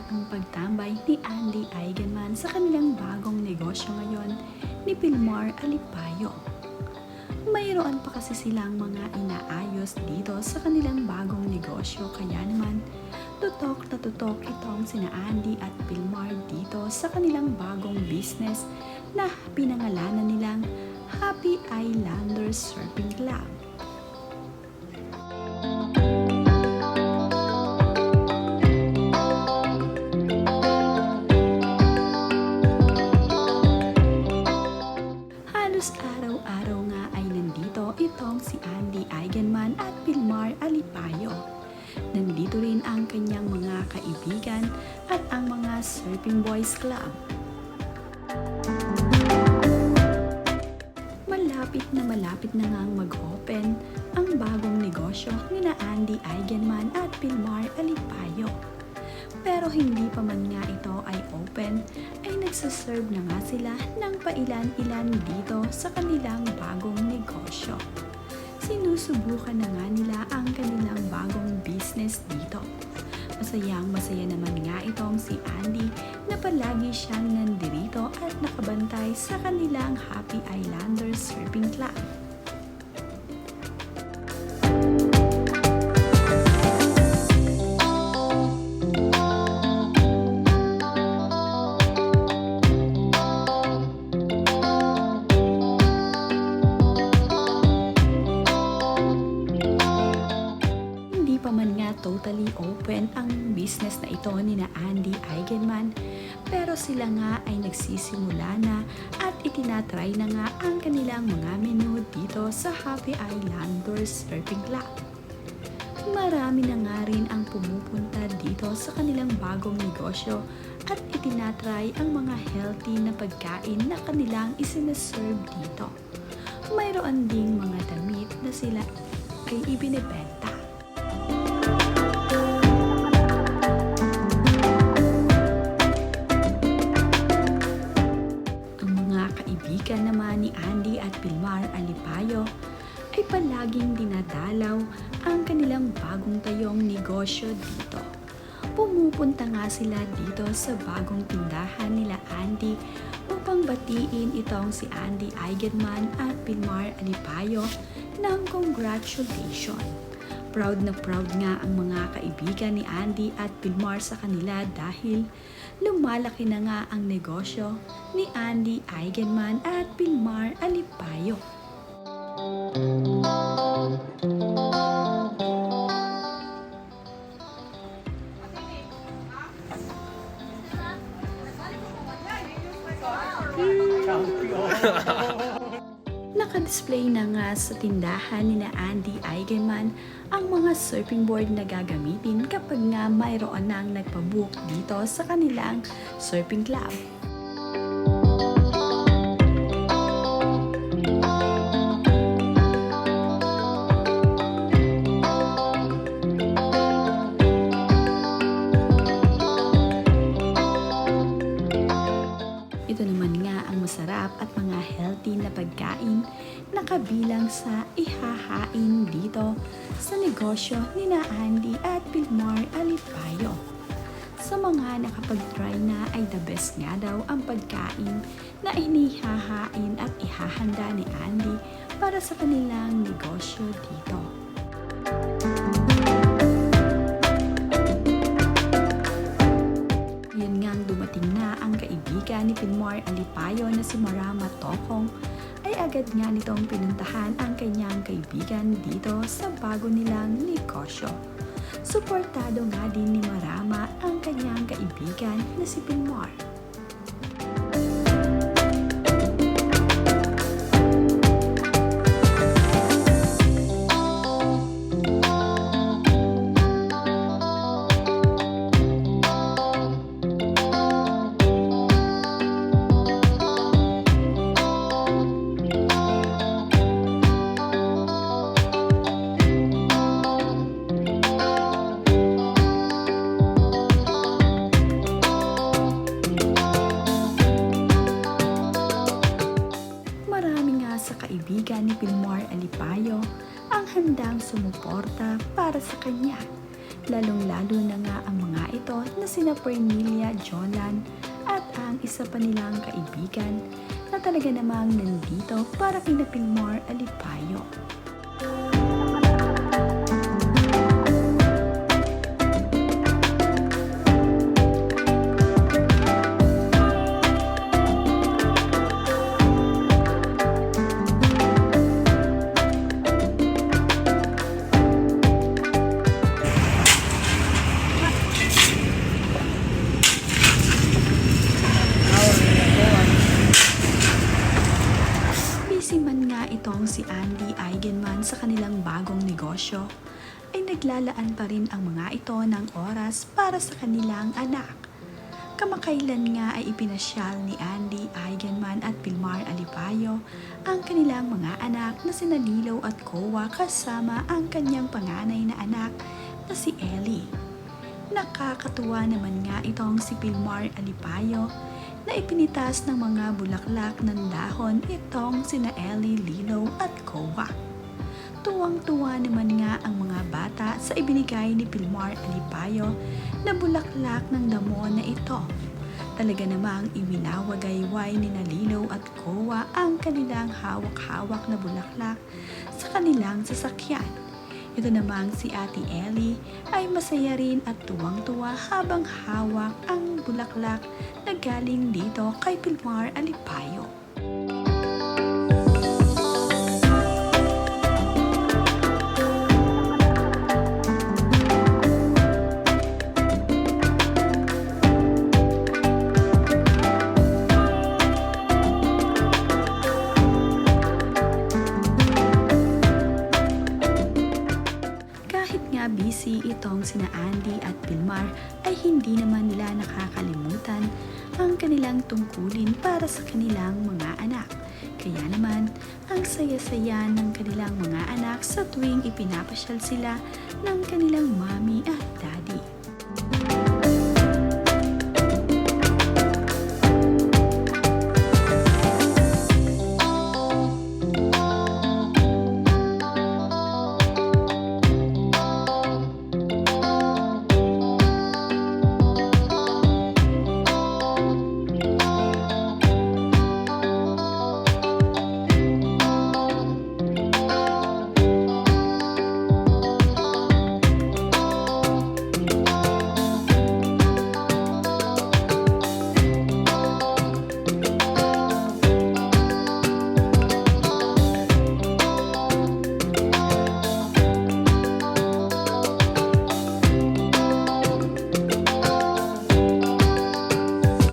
ang pagtambay ni Andy Eigenman sa kanilang bagong negosyo ngayon ni Pilmar Alipayo. Mayroon pa kasi silang mga inaayos dito sa kanilang bagong negosyo, kaya naman tutok na tutok itong sina Andy at Pilmar dito sa kanilang bagong business na pinangalanan nilang Happy Islanders Surfing Club. Halos araw-araw nga ay nandito itong si Andy Eigenman at Pilmar Alipayo. Nandito rin ang kanyang mga kaibigan at ang mga Surfing Boys Club. Malapit na ngang mag-open ang bagong negosyo ni na Andy Eigenman at Pilmar Alipayo. Pero hindi pa man nga ito ay open, ay nagsaserve na nga sila ng pailan-ilan dito sa kanilang bagong negosyo. Sinusubukan na nga nila ang kanilang bagong business dito. Masaya naman nga itong si Andy na palagi siyang nandirito at nakabantay sa kanilang Happy Islanders Surfing Club. Totally open ang business na ito ni na Andy Eigenman, pero sila nga ay nagsisimula na at itinatry na nga ang kanilang mga menu dito sa Happy Islanders Surfing Club. Marami na nga rin ang pumupunta dito sa kanilang bagong negosyo at itinatry ang mga healthy na pagkain na kanilang isinaserve dito. Mayroon ding mga damit na sila ay ibinebenta. Kaibigan naman ni Andy at Pilmar Alipayo ay palaging dinadalaw ang kanilang bagong tayong negosyo dito. Pumupunta nga sila dito sa bagong tindahan nila Andy upang batiin itong si Andy Eigenman at Pilmar Alipayo ng congratulations. Proud na proud nga ang mga kaibigan ni Andy at Pilmar sa kanila dahil lumalaki na nga ang negosyo ni Andy Eigenman at Pilmar Alipayo. Naka-display na nga sa tindahan ni na Andy Eigenman ang mga surfing board na gagamitin kapag nga mayroon nang nagpabook dito sa kanilang surfing club. Ito naman nga ang masarap at mga healthy na pagkain na kabilang sa ihahain dito sa negosyo ni na Andy at Pilmar Alipayo. Sa mga nakapag-try na ay the best nga daw ang pagkain na inihahain at ihahanda ni Andy para sa kanilang negosyo dito. Yun ngang dumating na ang kaibigan ni Pilmar Alipayo na si Marama Tokong ay agad nga nitong pinuntahan ang kanyang kaibigan dito sa bago nilang negosyo. Suportado nga din ni Marama ang kanyang kaibigan na si Pilmar. kaibigan ni Pilmar Alipayo ang handang sumuporta para sa kanya lalong-lalo na nga ang mga ito na sina Pernilla, Jolan at ang isa pa nilang kaibigan na talaga namang nandito para kina Pilmar Alipayo. Busy man nga itong si Andy Eigenman sa kanilang bagong negosyo, ay naglalaan pa rin ang mga ito ng oras para sa kanilang anak. Kamakailan nga ay ipinasyal ni Andy Eigenman at Pilmar Alipayo ang kanilang mga anak na sina Lilaw at Kowa kasama ang kanyang panganay na anak na si Ellie. Nakakatuwa naman nga itong si Pilmar Alipayo na ipinitas ng mga bulaklak ng dahon itong sina Ellie, Lilaw at Kowa. Tuwang-tuwa naman nga ang mga bata sa ibinigay ni Pilmar Alipayo na bulaklak ng damo na ito. Talaga namang iwinawagayway ni Lilaw at Kowa ang kanilang hawak-hawak na bulaklak sa kanilang sasakyan. Ito namang si Ate Ellie ay masaya rin at tuwang-tuwa habang hawak ang bulaklak na galing dito kay Pilmar Alipayo. Kahit nga busy itong sina Andy at Pilmar ay hindi naman nila nakakalimutan ang kanilang tungkulin para sa kanilang mga anak. Kaya naman, ang saya-saya ng kanilang mga anak sa tuwing ipinapasyal sila ng kanilang mommy at daddy.